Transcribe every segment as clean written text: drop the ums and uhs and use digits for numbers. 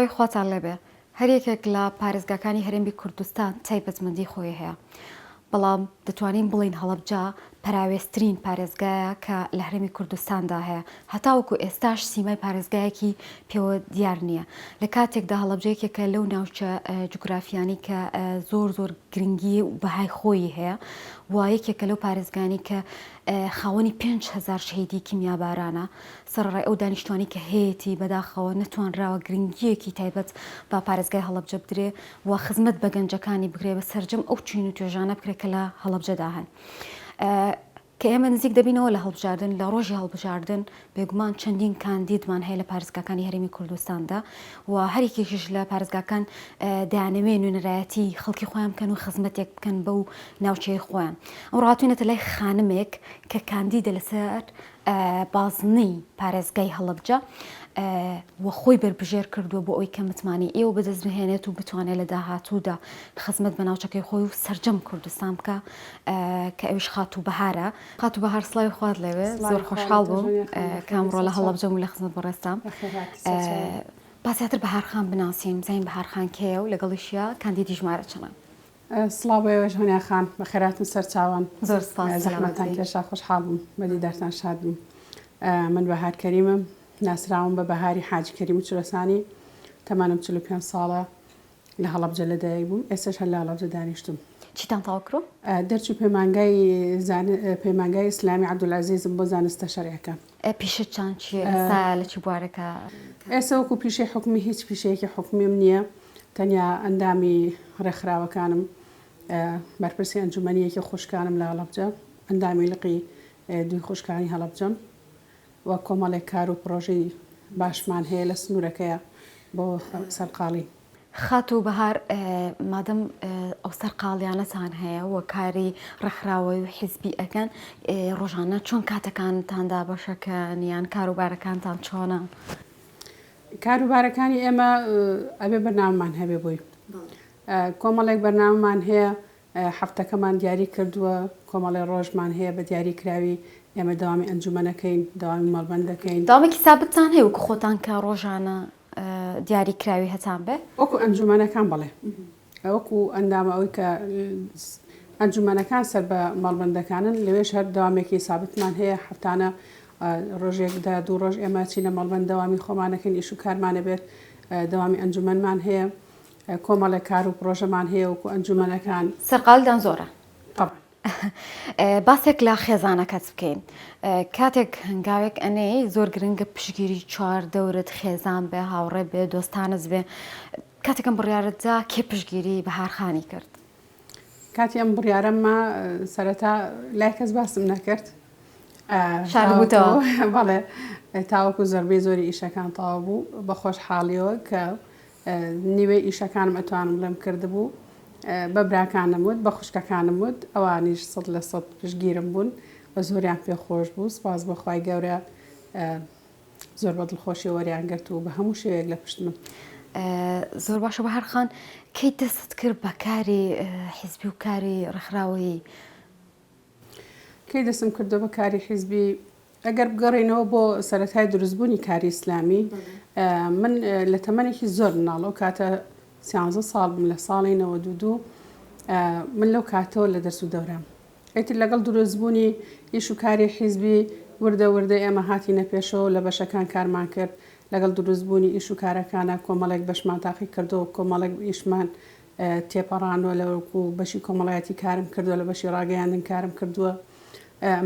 سڵاوی خواتان لێبێ هەر یەکێک لە پارێزگاکانی هەرێمی کوردستان تایبەتمەندی خۆی هەیە بەڵام دەتوانین بڵین هەڵەبجە پراوێستترین پارێزگایە کە لە هەرێمی کوردستاندا هەیە هەتاوەکو ئێستاش سیمای پارێزگایەکی پێوە دیار نییە لە کاتێکدا هەڵەبجەیەکێکە لەو ناوچە جوگرافیانی کە زۆر گرنگی و بەهای خۆی هەیە وایەکێکە لەو پارێزگانی کە خاوەنی 5,000 شەهیدی کیمیابارانە سەرڕای ئەو دانیشتوانی کە هەیەی بەداخەوە نەتوانراوە گرنگیەکی تایبەت با پارێزگای هەڵەبجە بدرێ و خزمەت بە گەنجەکانی بگرێ بە سەرجەم ئەو چین و توێژانە بکرێت کە لە هەڵەبجەدا هەن. کە ئێمە نزیک دەبینەوە لە هەڵبژاردن لە ڕۆژی هەڵبژاردن بێگومان چەندین کاندیدمان هەیە لە پارێزگاکانی هەرێمی کوردستاندا و هەرێکێکیش لە پارێزگاکان دایانەوێ نوێنەرایەتی خەڵکی خۆیان بکەن و خزمەتێک بکەن بەو ناوچەی خۆیان. ئەمڕۆ هاتوونەتە لای خانمێک کە کاندیدە لەسەر بازنەی پارێزگای هەڵەبجە و خۆی بربژێر کردووە بۆ ئەوی کە متمانی ئێوە بەدەست بهێنێت و بتوانێت لە داهاتوودا خزمەت بە ناوچەکەی خۆی و سەرجەم کوردستان بکە کە ئەویش خاتوو بەهارە. خاتوو بەهار سڵاوی خوات لەوێ زۆر خۆشحاڵ بووم کە ئەمڕۆ لە هەڵەبجە و لە خزمەت بەڕێستام. باسیاتر بەهارخان بناسیین زین بەهارخان کێیە و لەگەڵیشیە کاندیدی ژمارە چەنە؟ سڵاوەوەش هەنیا خان بەخێراتن سەر چاوان زۆر سپاس زەحمەتان کێشا خۆشحاڵ بووم بەدیدارتان شاد بووم. من بەهار کەریمم ناسراوم بە بەهاری حاجی کەریم و چورەسانی تەمانم 45 ساڵە لە هەڵەبجە لەدایک بووم ئێستاش هەر لە هەڵەبجە دانیشتم. چیتان تەواو کرۆ؟ دەرچوو پەیمانگای ئیسلامی عەبدولعەزیزم بۆ زانستە شەرعیەکە. پیشە چەند چیە ئێستا لە چی بوارەکە؟ ئێستا وەکو پیشەی حکومی هیچ پیشەیەکی حکومیم نییە تەنیا ئەندامی ڕێکخراوەکانم بەرپرسی ئەنجومەنیەکی خوشکانم لە هەڵەبجە ئەندامی لقی دوی خوشکانی هەڵەبجەم و کۆمەڵێک کار و پرۆژەی باشمان هەیە لە سنوورەکەیە بۆ سەرقاڵی. خاتوو بەهار مادەم ئەو سەرقاڵیانەتان هەیە و کاری ڕێکخراوەی و حیزبی ئەکەن ڕۆژانە چۆن کاتەکانتاندا بەشەکەن یان کاروبارەکانتان چۆنە؟ کاروبارەکانی ئێمە ئەبێ بەرنامەمان هەبێ بووی کۆمەڵێک بەرنامەمان هەیە هەفتەکەمان دیاری کردووە کۆمەڵی ڕۆژمان هەیە بە دیاریکراوی ئێمە داوامی ئەنجومەنەکەین داوامی مەڵبەند دەکەین. داوامێکی سابتتان هەیە وەکو خۆتان کە ڕۆژانە دیاریکراوی هەتان بێ؟ وەکو ئەنجومەنەکان بڵێ وەکو ئەندامە ئەوەی کە ئەنجومەنەکان سەر بە مەڵبەندەکانن لەوێش هەر داوامێکی سابتمان هەیە هەفتانە ڕۆژێکدا دوو ڕۆژ ئێمە چینە مەڵبەند داوامی خۆمانەکەین ئیش و کارمانە بێت داوامی ئەنجومەنمان هەیە کۆمەڵێک کار و پرۆژەمان هەیە وەکو ئەنجومەنەکان. سەرقاڵدان زۆرە؟ باسێک لە خێزانەکەت بکەین کاتێک هەنگاوێک ئەنێ زۆر گرنگە پشگیری چوار دەورت خێزان بێ هاوڕێ بێ دۆستانت بێ کاتێکم بڕیارەتدا کێ پشگیری بەهارخانی کرد؟ کاتی ئەم بڕیارەممە سەرەتا لای کەس باسم نەکرد شاربووتەوە بەڵێ تاوەکو زۆربەی زۆری ئیشەکان تەواو بوو بە خۆشحاڵیەوە کە نیوەی ئیشەکانم ئەتوانم لەم کردبوو بە براکانم وت بە خوشکەکانم وت ئەوانیش 100% پشگیرم بوون بە زۆریان پێخۆش بوو سپاس بەخوای گەورە زۆر بە دڵخۆشی وەریان گرت و بە هەموو شێوەیەک لە پشت من. زۆر باشە بەهارخان کەی دەست کرد بە کاری حیزبی و کاری ڕێکخراوەیی؟ کەی دەستم کردو بە کاری حیزبی ئەگەر بگەڕێنەوە بۆ سەرەتای دروستبوونی کاری ئیسلامی من لە تەمەنێکی زۆر مناڵە کاتە 13 ساڵ بووم لە ساڵی 92 من لەو کاتەوە لە دەرس و دەورام ئیتر لەگەڵ دروستبوونی ئیش و کاری حیزبی وردە ئێمە هاتینە پێشەوە لە بەشەکان کارمان کرد لەگەڵ دروستبوونی ئیش و کارەکانە کۆمەڵێک بەشمان تاقی کردەوە کۆمەڵێک ئیشمان تێپەڕانوە لەوەکو بەشی کۆمەڵایەتی کارم کردووە لە بەشی ڕاگەیاندن کارم کردووە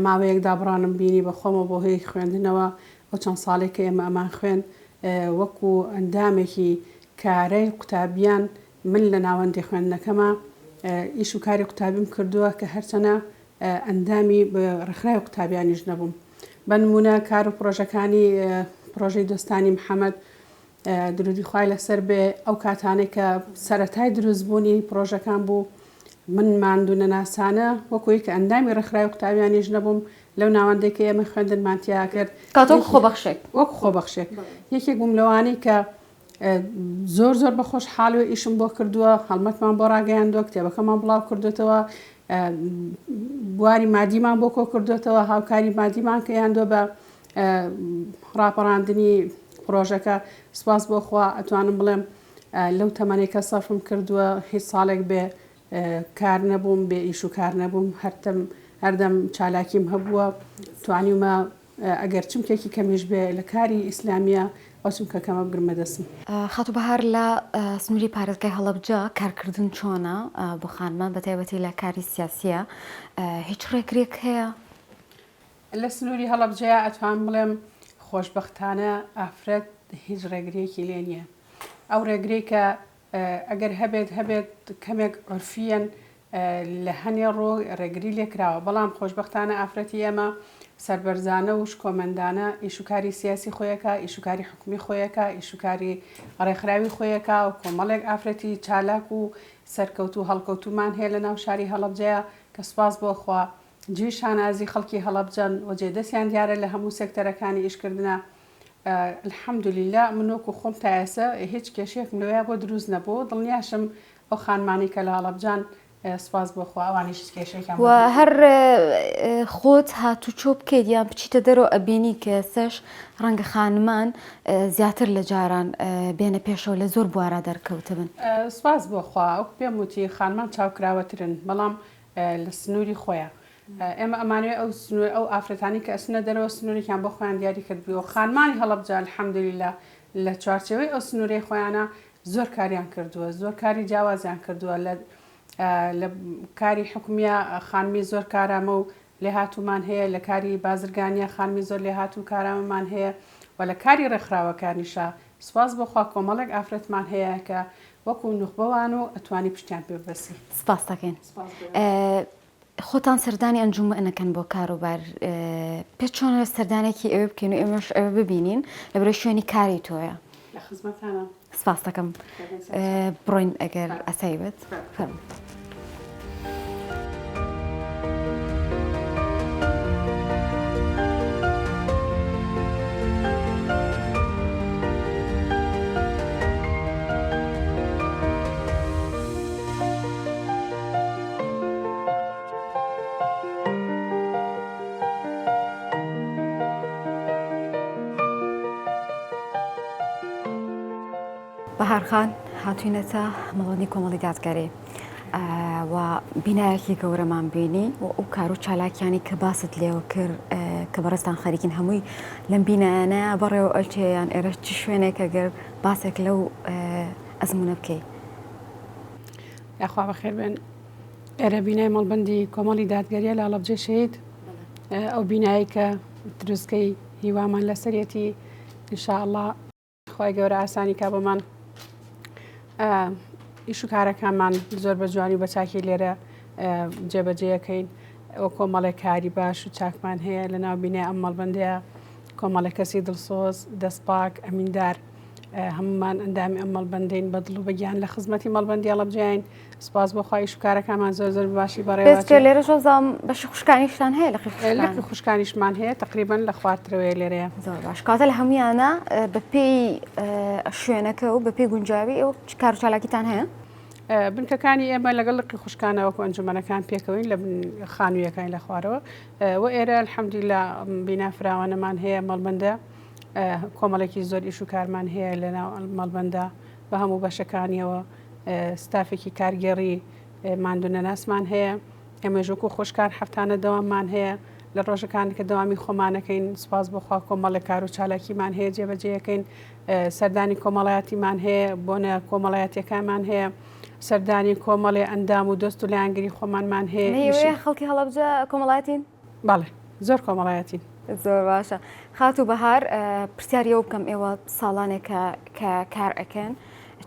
ماوەیەک دابڕانم بینی بە خۆمە بۆ هەیە خوێندنەوە ئەو چەند ساڵێک کە ئێمە ئەمان خوێن وەکو ئەندامێکی کارەی قوتابیان من لە ناوەندی خوێندنەکەمە ئیش و کاری قوتابیم کردووە کە هەرچەنە ئەندامی بە ڕێکخراوی قوتابیانیش نەبووم. بە نمونە کار و پرۆژەکانی پرۆژەی دۆستانی محەممەد درودی خوای لەسەر بێ ئەو کاتانێک کە سەرەتای دروستبوونی پرۆژەکان بوو من ماندوونە ناسانە وەکوی کە ئەندامی ڕێکخراوی قوتابیانیش نەبووم لەو ناوەندێکی ئێمە خوێندنمانتیا کرد کاتۆ خۆبەخشێک وەکو خۆبەخشێک یەکێک بووم لەوانەی کە زۆر بە خۆشحاڵی و ئیشم بۆ کردووە هەڵمەتمان بۆ ڕاگەیاندووە کتێبەکەمان بڵاو کردوێتەوە بواری مادیمان بۆ کۆ کردوێتەوە هاوکاری مادیمان کەیاندووە بە ڕاپەڕاندنی پرۆژەکە سپاس بۆ خوا ئەتوانم بڵێم لەو تەمەنێکە سەرفم کردووە هیچ ساڵێک بێ کار نەبووم بێ ئیش و کار نەبووم هەردەم چالاکیم هەبووە توانیمە ئەگەر چمکێکی کەمیش بێ لە کاری ئیسلامیە ئەوچم کە کەمە بگرمە دەستم. خاتو بەهار لە سنووری پارێزگای هەڵەبجە کارکردن چۆنە بۆ خانمان بە تایبەتی لە کاری سیاسیە هیچ ڕێگرێک هەیە؟ لە سنووری هەڵەبجەیە ئەتوان بڵێم خۆشبەختانە ئافرەت هیچ ڕێگرێکی لێ نییە. ئەو ڕێگرێکە ئەگەر هەبێت کەمێک عرفیەن لە هەنێ ڕۆ ڕێگری لێکراوە بەڵام خۆشبەختانە ئافرەتی ئێمە سربەرزانە وش کۆمەندانە ئیشوکاری سیاسی خۆیەکە ئیشوکاری حکومی خۆیەکە ئیشوکاری ڕێکخراوی خۆیەکە و کۆمەڵێک ئافرەتی چالاک و سەرکەوت و هەڵکەوتومان هەیە لە ناو شاری هەڵەبجەیە کە سوپاس بۆ خوا جێی شانازی خەڵکی هەڵەبجەن و جێدەستیان دیارە لە هەموو سێکتەرەکانی ئیشکردنە. الحەمدولیلا من وەکو خۆم تا ئێستا هیچ کێشەیەکم لەوەیە بۆ دروست نەبوو دڵنیاشم ئەو خانمانی کە لە هەڵەبجان سپاس بۆ خوا ئەوانیش کێشەیەکیان و هەر خۆت هاتوچۆ بکەیت یان بچیتە دەرەوە ئەبینی کە ئێستش ڕەنگە خانمان زیاتر لە جاران بێنە پێشەوە لە زۆر بوارە دەرکەوتە بن. سپاس بۆ خوا ئەو پێم وتی خانمان چاوکراوەترن بەڵام لە سنووری خۆیە ئێمە ئەمانوێت ئەو ئافرەتانی کە ئەسنە دەرەوە سنوورێکیان بۆ خۆیان دیاری کردبیەوە خانمانی هەڵەبجە الحەمدولیلا لە چوارچێوەی ئەو سنوورەی خۆیانە زۆر کاریان کردووە زۆر کاری جیاوازیان کردووە لە کاری حکومیە خانمی زۆر کارامە و لێ هاتوومان هەیە لە کاری بازرگانیە خانمی زۆر لێ هاتوو کارامەمان هەیە و لە کاری ڕێکخراوەکانیشە سپاس بۆخوا کۆمەڵێک ئافرەتمان هەیە کە وەکو نوخبەوان و ئەتوانی پشتیان پێ ببەسی. سپاس دەکەین. خۆتان سەردانی ئەنجومەنەکەن بۆ کاروبار پێ چۆنە سەردانێکی ئەوێ بکەین و ئێمەش ئەوە ببینین لەبەرەوەی شوێنی کاری تۆیە. لە خزمەتانە. سپاس دەکەم بڕۆین ئەگەر ئەسایی بێت. بەهارخان هاتوینەتە مەڵەندی کۆمەڵی دادگەری و بینایەکی گەورەمان بینی و ئەو کار و چالاکیانی کە باست لێوە کرد کە بەڕێستان خەریکین هەمووی لەم بینایانە بەڕێوە ئەلچەیان ئێرە چ شوێنێک ئەگەر باسێک لەو ئەزمونە بکەیت. یاخوا بەخێر بێن ئێرە بینای مەڵبەندی کۆمەڵی دادگەریە لە هەڵەبجە شەید ئەو بینایی کە دروستکەی هیوامان لەسەرەتی ئینشاءڵڵا خۆی گەورە ئاسانی کا بۆمان ئیش و کارەکانمان زۆر بە جوانی و بە چاکی لێرە جێبەجێەکەین ئەو کۆمەڵێک کاری باش و چاکمان هەیە لە ناو بینای ئەم مەڵبەندەیە کۆمەڵە کەسی دڵسۆز دەستپاک ئەمیندار هەمومان ئەندامی ئەم مەڵبەندین بەدڵ و بەگیان لە خزمەتی مەڵبەندی هەڵەبجەین سپاس بۆ خوا ئیش و کارەکانمان زۆر زۆر باشی بەڕێوە لێرە شۆزام بەشی خوشکانیشتان هەیە لە خوشکانیشمان هەیە تقریبان لە خوارترەوەی لێرەیە زۆر باش کاتە لە هەمویانە بە پێی شوێنەکە و بە پێی گونجاوی ئەو کار و چالاکیتان هەیە؟ بنکەکانی ئێمە لەگەڵ لقی خوشکانەوەکو ئەنجومەنەکان پێکەوەین لە خانوویەکانی لە خوارەوە و ئێرە الحەمدولیلا بینا فراوانەمان هەیە مەڵبەندە کۆمەڵێکی زۆر ئیش و کارمان هەیە لە ناو مەڵبەندە بە هەموو بەشەکانیەوە ستافێکی کارگێڕی ماندوونە ناسمان هەیە ئێمەژۆکو خۆشکار هەفتانە دەواممان هەیە لە ڕۆژەکانی کە دەوامی خۆمانەکەین سپاس بۆخوا کۆمەڵێک کار و چالاکیمان هەیە جێبەجێەکەین سەردانی کۆمەڵایەتیمان هەیە بۆنە کۆمەڵایەتیەکانمان هەیە سەردانی کۆمەڵێ ئەندام و دەست و لایەنگری خۆمانمان هەیە خەڵکی هەڵەبجە کۆمەڵایەتین؟ بەڵێ زۆر کۆمەڵایەتین زۆر باشە خات و بەهار پرسیاریەوە بکەم ئێوە ساڵانێکە کە کار ئەەکەن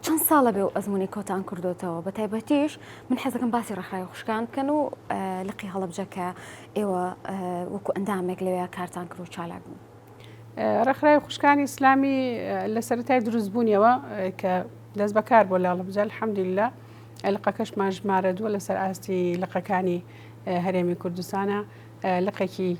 چەند ساڵە بێ و ئەزمموی کۆتان کردوتەوە بە تایبەتیش من حەزەکەم باسی ڕێکخراوی خوشکان بکەن و لقی هەڵەبجەکە ئێوە وەکو ئەندامێک لەوەیە کارتان کرد و چالاک بوون. ڕێکخراوی خوشکانی ئیسلامی لە سەرەتای دروستبوونیەوە کە دەست بەکار بۆ لە هەڵەبجە الحەمدولیلا لقەکەشمان ژمارە دووە لەسەر ئاستی لقەکانی هەرێمی کوردستانە لقێکی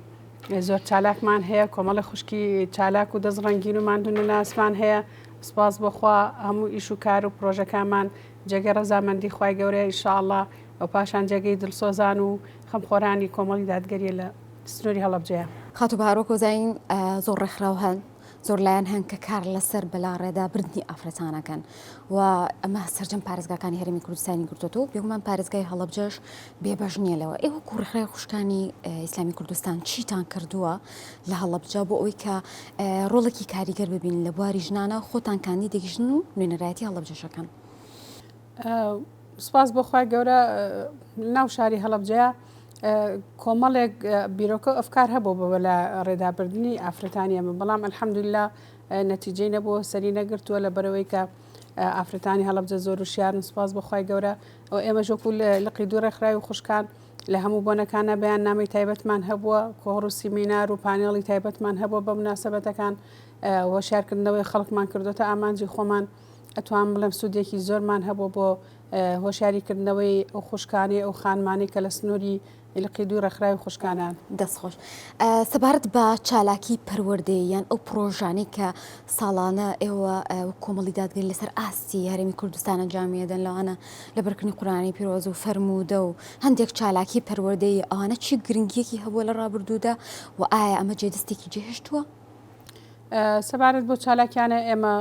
زۆر چالاکمان هەیە کۆمەڵی خوشکی چالاک و دەستڕەنگین و ماندوونە ناسمان هەیە سپاس بۆخوا هەموو ئیش و کار و پرۆژەکانمان جێگە ڕەزامەندی خوای گەورەیە ئینشاءڵڵا ئەو پاشان جێگەی دڵسۆزان و خەمخۆرانی کۆمەڵی دادگەریە لە سنووری هەڵەبجەیە. خات و بەهار وەکو زین زۆر ڕێکخراو هەن زۆر لایەن هەن کە کار لەسەر بەلا ڕێدابردنی ئافرەتانەکەن و ئەمە سەرجەم پارێزگاکانی هەرێمی کوردستانی گرتوۆ بێگومان پارێزگای هەڵەبجەش بێبەش نییە لەوە ئێوە کوڕخرای خوشکانی ئیسلامی کوردستان چیتان کردووە لە هەڵەبجە بۆ ئەوەی کە ڕۆڵێکی کاریگەر ببین لە بواری ژنانە خۆتان کاندیدێکی ژن و نوێنەرایەتی هەڵەبجەشەکەن. سپاس بۆ خوای گەورە ناو شاری هەڵەبجەیە کۆمەڵێک بیرۆکە ئەفکار هەبوو بە لە ڕێدابردننی ئافرەتانی ئەمە بەڵام ئەلحەمدولیلا نەتیجەی نەبووە سەری نەگرتووە لە بەرەوەی کە ئافرەتانی هەڵەبجە زۆر وشیارن سپاس بۆ خوای گەورە ئەو ئێمە ژۆکو لەقی دوو ڕێکخراوی و خوشکان لە هەموو بۆنەکانە بەیان نامی تایبەتمان هەبووە کۆڕ و سیمینار و پانێڵی تایبەتمان هەبووە بە مناسبەتەکان هۆشیارکردنەوەی خەڵکمان کردوتە ئامانجی خۆمان ئەتوان بڵێم سوودێکی زۆرمان هەبوو بۆ هۆشیاریکردنەوەی ئەو خوشکانی ئەو خانمانی کە لە سنووری لقی دوو ڕێکخراوی خوشکانان دەستخۆش سەبارەت بە چالاکی پەروەردەی یان ئەو پرۆژانی کە ساڵانە ئێوە کۆمەڵی دادگەری لەسەر ئاستی هەرێمی کوردستانە جامیەدەن لەوانە لە بەرکردنی قورآانی پیرۆز و فەرموودە و هەندێک چالاکی پەروەردەی ئەوانە چی گرنگیەکی هەبووە لە ڕابردوودا و ئایا ئەمە جێدەستێکی جێهێشتووە؟ سەبارەت بۆ چالاکیانە ئێمە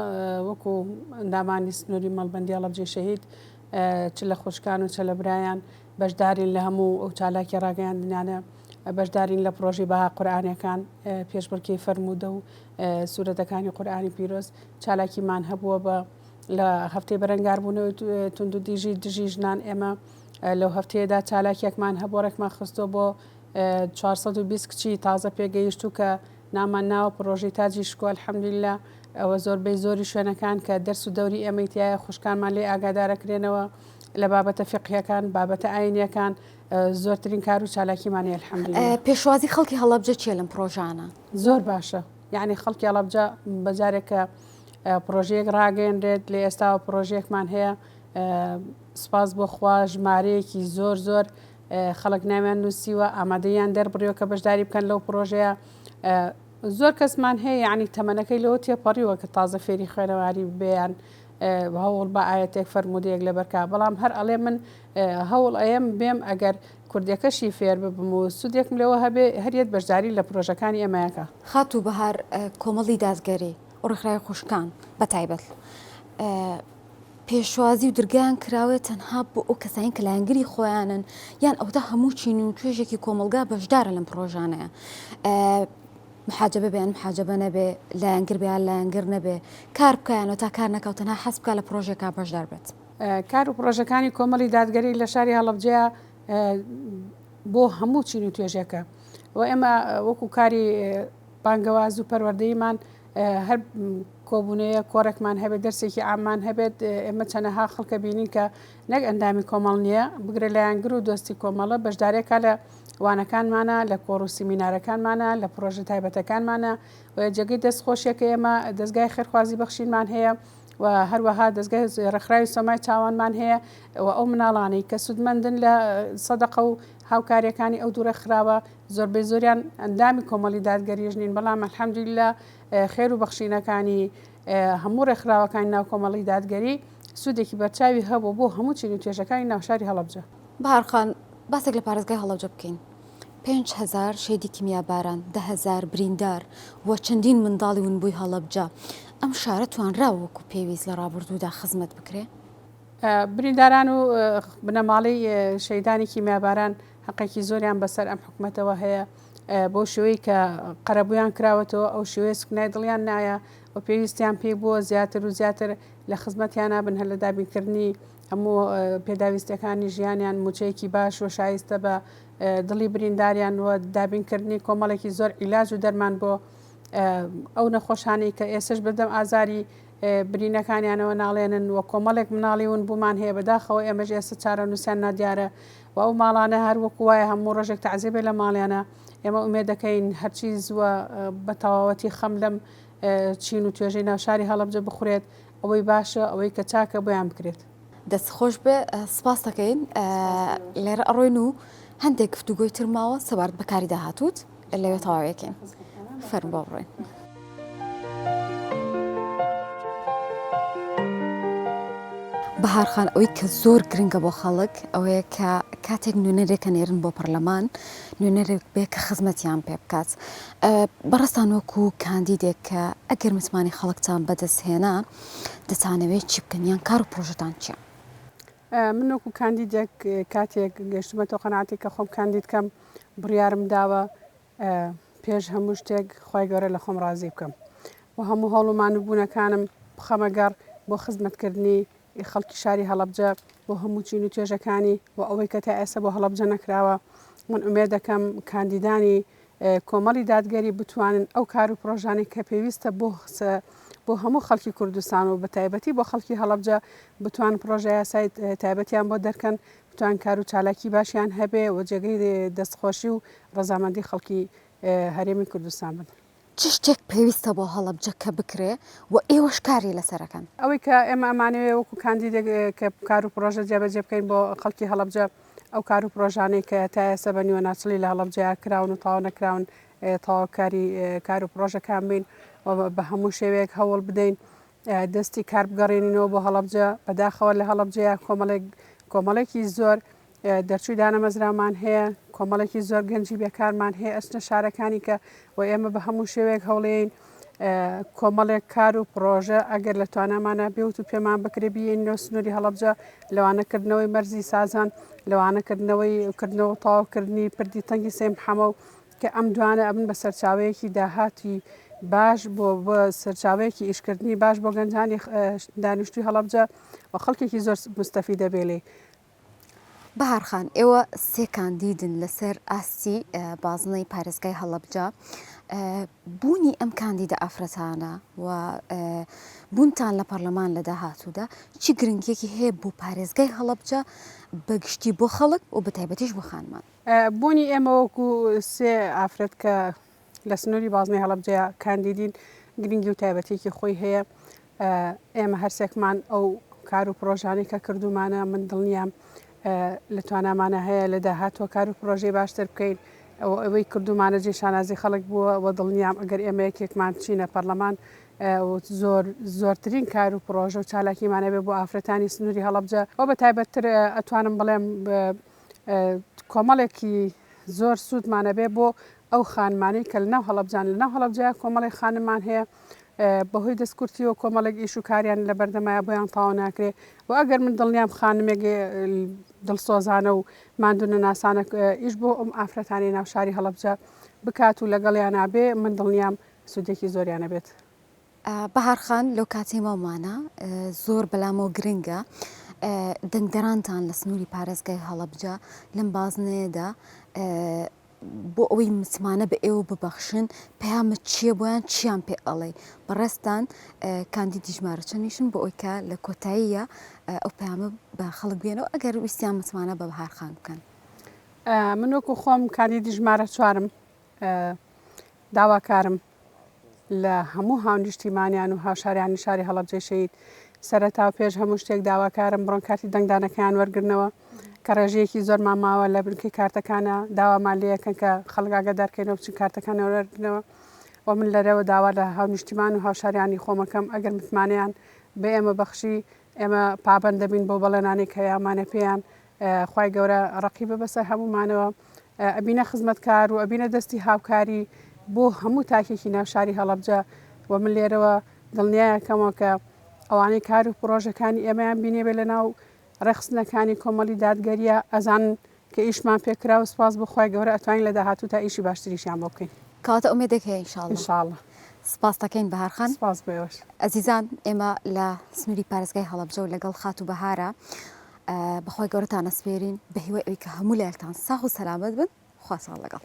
وەکو ئەندامانی سنووری مەڵبەندی هەڵەبجێ شەهید چ لە خوشکان و چە لە برایان بەشدارین لە هەموو ئەو چالاکی ڕاگەیاندنیانە بەشدارین لە پرۆژی بەها قورآانیەکان پێشبڕکەی فەرموودە و سوورەتەکانی قورآانی پیرۆز چالاکیمان هەبووە بە لە هەفتەی بەرەنگاربوونەوەی تونند و دیژی دژی ژنان ئێمە لەو هەفتەیەدا چالاکیەکمان هەبوو ڕێکمان خستۆ بۆ 420 کچی تازە پێگەیشت و کە نامان ناوە پرۆژەی تاجی شکۆ الحەمدولیلا ئەوە زۆربەی زۆری شوێنەکان کە دەرس و دەوری ئەمەیتایە خوشکانمان لێ ئاگادارەکرێنەوە لە بابەتە فقیەکان بابەتە ئاینیەکان زۆرترین کار و چالاکیمانی الحەمدولیلا. پێشوازی خەڵکی هەڵەبجە چێ لەم پرۆژانە؟ زۆر باشە یعنی خەڵکی هەڵەبجە بەجارێکە پرۆژەیەک ڕاگەیەنرێت لە ئێستاوە پرۆژەیەکمان هەیە سپاس بۆ خوا ژمارەیەکی زۆر زۆر خەڵک ناویان نووسیوە ئامادەیان دەربڕیەوە کە بەشداری بکەن لەو پرۆژەیە زۆر کەسمان هەیە یعنی تەمەنەکەی لەوە تێپەڕیوە کە تازە فێری خوێنەواری بێیان هەوڵ بە ئاەتێک فەرمودەیەک لە بەرکا بەڵام هەر ئەڵێ من هەوڵ ئەم بێم ئەگەر کوردەکەشی فێر ببم و سوودێکم لەوە هەبێ هەریەت بەشداری لە پرۆژەکانی ئەمایەکە. خات و بەهار کۆمەڵی دادگەری ڕێکخراوی خوشکان بە تایبەت پێشوازی و درگیان کراوێت تەنها بۆ ئەو کەسانی کە لایەنگری خۆیانن یان ئەودا هەموو چین و توێژێکی کۆمەلگا بەشدارە لەم پرۆژانەیە. محاجبە بێن محاجبە نەبێ لایەنگر بیان لایەنگر نەبێ کار بکەیانەوە تا کار نەکەوتەنها حەز بکە لە پرۆژێکا بەشدار بێت. کار و پرۆژەکانی کۆمەڵی دادگەری لە شاری هەڵەبجەیە بۆ هەموو چین و توێژەکە و ئێمە وەکو کاری بانگەواز و پەروەردەیمان هەر کۆبوونەیە کۆڕێکمان هەبێت دەرسێکی ئامان هەبێت ئێمە چەنەها خەڵکە بینین کە نەک ئەندامی کۆمەڵ نییە بگرە لایەنگر و دۆستی کۆمەڵە بەشدارێکە لە وانەکانمانە لە کۆڕ و سیمینارەکانمانە لە پرۆژە تایبەتەکانمانە و جێگەی دەستخۆشیەکە ئێمە دەستگای خێرخوازی بەخشینمان هەیە و هەروەها دەستگای ڕێکخراوی سۆمای چاوانمان هەیە و ئەو مناڵانەی کە سوودمەندن لە سەدەقە و هاوکاریەکانی ئەو دوو ڕێکخراوە زۆربەی زۆریان ئەندامی کۆمەڵی دادگەریژنین بەڵام الحەمدولیلا خێر و بەخشینەکانی هەموو ڕێکخراوەکانی ناو کۆمەڵی دادگەری سوودێکی بەرچاوی هەبوو بۆ هەموو چین و توێژەکانی ناوشاری هەڵەبجە. بەهارخان باسێک لە پارێزگای هەڵەبجە بکەین. 5,000 شێدی کیمیاباران 10,000 بریندار وە چەندین منداڵی ون بووی هەڵەبجە ئەم شارە توانراوە وەکو پێویست لە ڕابردوودا خزمەت بکرێ؟ برینداران و بنەماڵی شەیدانی کیمیاباران حەقێکی زۆریان بەسەر ئەم حکوومەتەوە هەیە بۆ شوەی کە قەرەبوویان کراوەتەوە ئەو شوێ سکنای دڵیان نایە و پێویستیان پێی بووە زیاتر و زیاتر لە خزمەتیان نابن هەر لە دابینکردنی هەموو پێداویستەکانی ژیانیان موچەیەکی باش و شایستە بە دڵی برینداریان و دابینکردنی کۆمەڵێکی زۆر عیلاج و دەرمان بۆ ئەو نەخۆشانی کە ئێسش بەدەم ئازاری برینەکانیانەوە ناڵێنن و کۆمەڵێک مناڵی ون بوومان هەیە بەداخەوە ئێمەش ئێستا چارە نووسیان نادیارە و ئەو ماڵانە هەر وەکو وایە هەموو ڕۆژێک تەعزیبێ لە ماڵیانە ئێمە ئومێد دەکەین هەرچی زووە بە تەواوەتی خەم لەم چین و توێژەی ناوشاری هەڵەبجە بخورێت ئەوەی باشە ئەوەی کە چاکە بۆیان بکرێت. دەستخۆش بێ سپاس دەکەین لێرە ئەڕۆین و هەندێک گفتوگۆی ترماوە سەبارەت بەکاری داهاتوت لەوێ تەواویەکەین فەرم بۆ بڕۆین. بەهارخان ئەوەی کە زۆر گرنگە بۆ خەڵک ئەوەیە کە کاتێک نوێنەرێکە نێرن بۆ پەرلەمان نوێنەرێک بێ کە خزمەتیان پێ بکات بەڕستان وەکو کاندیدێک کە ئەگەر متمانی خەڵکتان بەدەستهێنا دەتانەوێت چی بکەن یان کار و پرۆژتان چییە؟ من وەکو کاندیدێک کاتێک گەشتمەوە قەناعەتی کە خۆم کاندید کەم بڕیارم داوە پێش هەموو شتێک خی گەورە لە خۆم ڕازی بکەم و هەموو هەوڵمان و بوونەکانم بخەمەگەڕ بۆ خزمەتکردنی خەڵکی شاری هەڵەبجە بۆ هەموو چین و توێژەکانی و ئەوەی کە تا ئێستا بۆ هەڵەبجە نەکراوە من ئومێد دەکەم کاندیدانی کۆمەڵی دادگەری بتوانن ئەو کار و پرۆژانی کە پێویستە بۆ هەموو خەڵکی کوردستان و بە تایبەتی بۆ خەڵکی هەڵەبجە بتوان پرۆژه یاسای تایبەتیان بۆ دەرکەن بتوان کار و چالاکی باشیان هەبێ و جێگەی دەستخۆشی و ڕەزامەندی خەڵکی هەرێمی کوردستان بن. چ شتێک پێویستە بۆ هەڵەبجە کە بکرێ و ئێوەش کاری لەسەرەکەن؟ ئەوەی کە ئێمە ئەمانەوێ وەکو کاندیدێک کە کار و پرۆژە جێبەجێ بکەین بۆ خەڵکی هەڵەبجە ئەو کار و پرۆژانەی کە تا ئێستا بە نیوە ناچڵی لە هەڵەبجەیە کراون و تاوا نەکراون تاواکاری کار و پرۆژەکان بین بە هەموو شێوەیەک هەوڵ بدەین دەستی کار بگەڕێنینەوە بۆ هەڵەبجە بەداخەوە لە هەڵەبجەیە کۆمەڵێکی زۆر دەرچووی دانەمەزرامان هەیە کۆمەڵێکی زۆر گەنجی بێکارمان هەیە ئەچنە شارەکانی کە و ئێمە بە هەموو شێوەیەک هەوڵێین کۆمەڵێک کار و پرۆژە ئەگەر لە توانامانە بێوت و پێمان بکرێ بینەوە سنووری هەڵەبجە لەوانەکردنەوەی مەرزی سازان لەوانەکردنەوەی تاواکردنی پردی تەنگی سێم حەمە و کە ئەم دوانە ئەبن بە سەرچاوەیەکی داهاتی باش بۆ سەرچاوەیەکی ئیشکردنی باش بۆ گەنجانی دانیشتوی هەڵەبجە و خەڵکێکی زۆر مستەفی دەبێلێ. بەهارخان ئێوە سێ کاندیدن لەسەر ئاستی بازنەی پارێزگای هەڵەبجە بوونی ئەم کاندیدە ئافرەتانە و بوونتان لە پەرلەمان لە داهاتوودا چی گرنگیەکی هەیە بۆ پارێزگای هەڵەبجە بەگشتی بۆ خەڵک و بە تایبەتیش بۆ خانمان؟ بوونی ئێمە وەکو سێ ئافرەت کە لە سنووری بازنەی هەڵەبجەیە کاندیدین گرنگی و تایبەتێکی خۆی هەیە ئێمە هەرسێکمان ئەو کار و پرۆژانی کە کردومانە من دڵنیام لە توانامانە هەیە لە داهاتوە کار و پرۆژەی باشتر بکەین ئەوەی کردومانە جێشانازی خەڵک بووە و دڵنیام ئەگەر ئێمە یەکێکمان چینە پەرلەمان زۆرترین کار و پرۆژە و چالاکیمانە بێ بۆ ئافرەتانی سنووری هەڵەبجە ئەو بە تایبەتتر ئەتوانم بڵێم کۆمەڵێکی زۆر سوودمانە بێ بۆ ئەو خانمانی کە لەناو هەڵەبجان لەناو هەڵەبجەیە کۆمەڵی خانمان هەیە بەهۆی دەستکورتی و کۆمەڵێک ئیش و کاریان لە بەردەمایە بۆیان تاوا ناکرێ و ئەگەر من دڵنیام خانمێک دڵسۆزانە و مادونە ناسانە ئیش بۆ ئەم ئافرەتانی ناوشاری هەڵەبجە بکات و لەگەڵیان نابێ من دڵنیام سودێکی زۆریانە بێت. بەهارخان لەو کاتی ماوانە زۆر بەلامەوە گرنگە دەنگدەرانتان لە سنووری پارێزگای هەڵەبجە لەم بازنەیەدا بۆ ئەوەی متمانە بە ئێوە ببەخشن پەیامە چییە بۆیان چیان پێ ئەڵێ بەڕێستان کاندیدی ژمارە چەندیشن بۆ ئەوی کە لە کۆتاییە ئەو پەیامە بە خەڵک بێنەوە ئەگەر ویستیان متمانە بە بەهارخان بکەن. من وەکو خۆم کاندیدی ژمارە چوارم داواکارم لە هەموو هاونیشتیمانیان و هاوشاریانی شاری هەڵەبجەی شەید سەرەتا و پێش هەموو شتێک داواکارم بڕۆن کاتی دەنگدانەکەیان وەرگرنەوە کە ڕێژەیەکی زۆرمان ماوە لە بنکەی کارتەکانە داوامان لەکەن کە خەڵک ئاگادارکەینەوە بچین کارتەکانە وەرگرنەوە و من لەرەوە داوا لە هاونیشتیمان و هاوشاریانی خۆمەکەم ئەگەر متمانیان بە ئێمە بەخشی ئێمە پابەند دەبین بۆ بەڵێنانی کە یامانە پێیان خی گەورە ڕقیبە بەسەر هەمومانەوە ئەبینە خزمەتکار و ئەبینە دەستی هاوکاری بۆ هەموو تاکێکی ناوشاری هەڵەبجە و من لێرەوە دڵنیایەکەمەوە کە ئەوانەی کار و پرۆژەکانی ئێمەیان بینێ بێ لە ناو ڕێخستنەکانی کۆمەڵی دادگەریە ئەزان کە ئیشمان پێکرا و سپاس بخوای گەورە ئەتوانین لە داهاتوو تا ئیشی باشتریشیان بۆ بکەین. کاتە ئومێدێک هەیە ئینشاڵڵە. سپاس دەکەین بەهارخان. سپاس بێوەش. ئەزیزان ئێمە لە سنووری پارێزگای هەڵەبجە و لەگەڵ خات و بەهارە بەخوای گەورەتان ئەسپێرین بە هیوای ئەوی کە هەموو لایەکتان ساغ و سەلامەت بن خوا ساڵ لەگەڵ.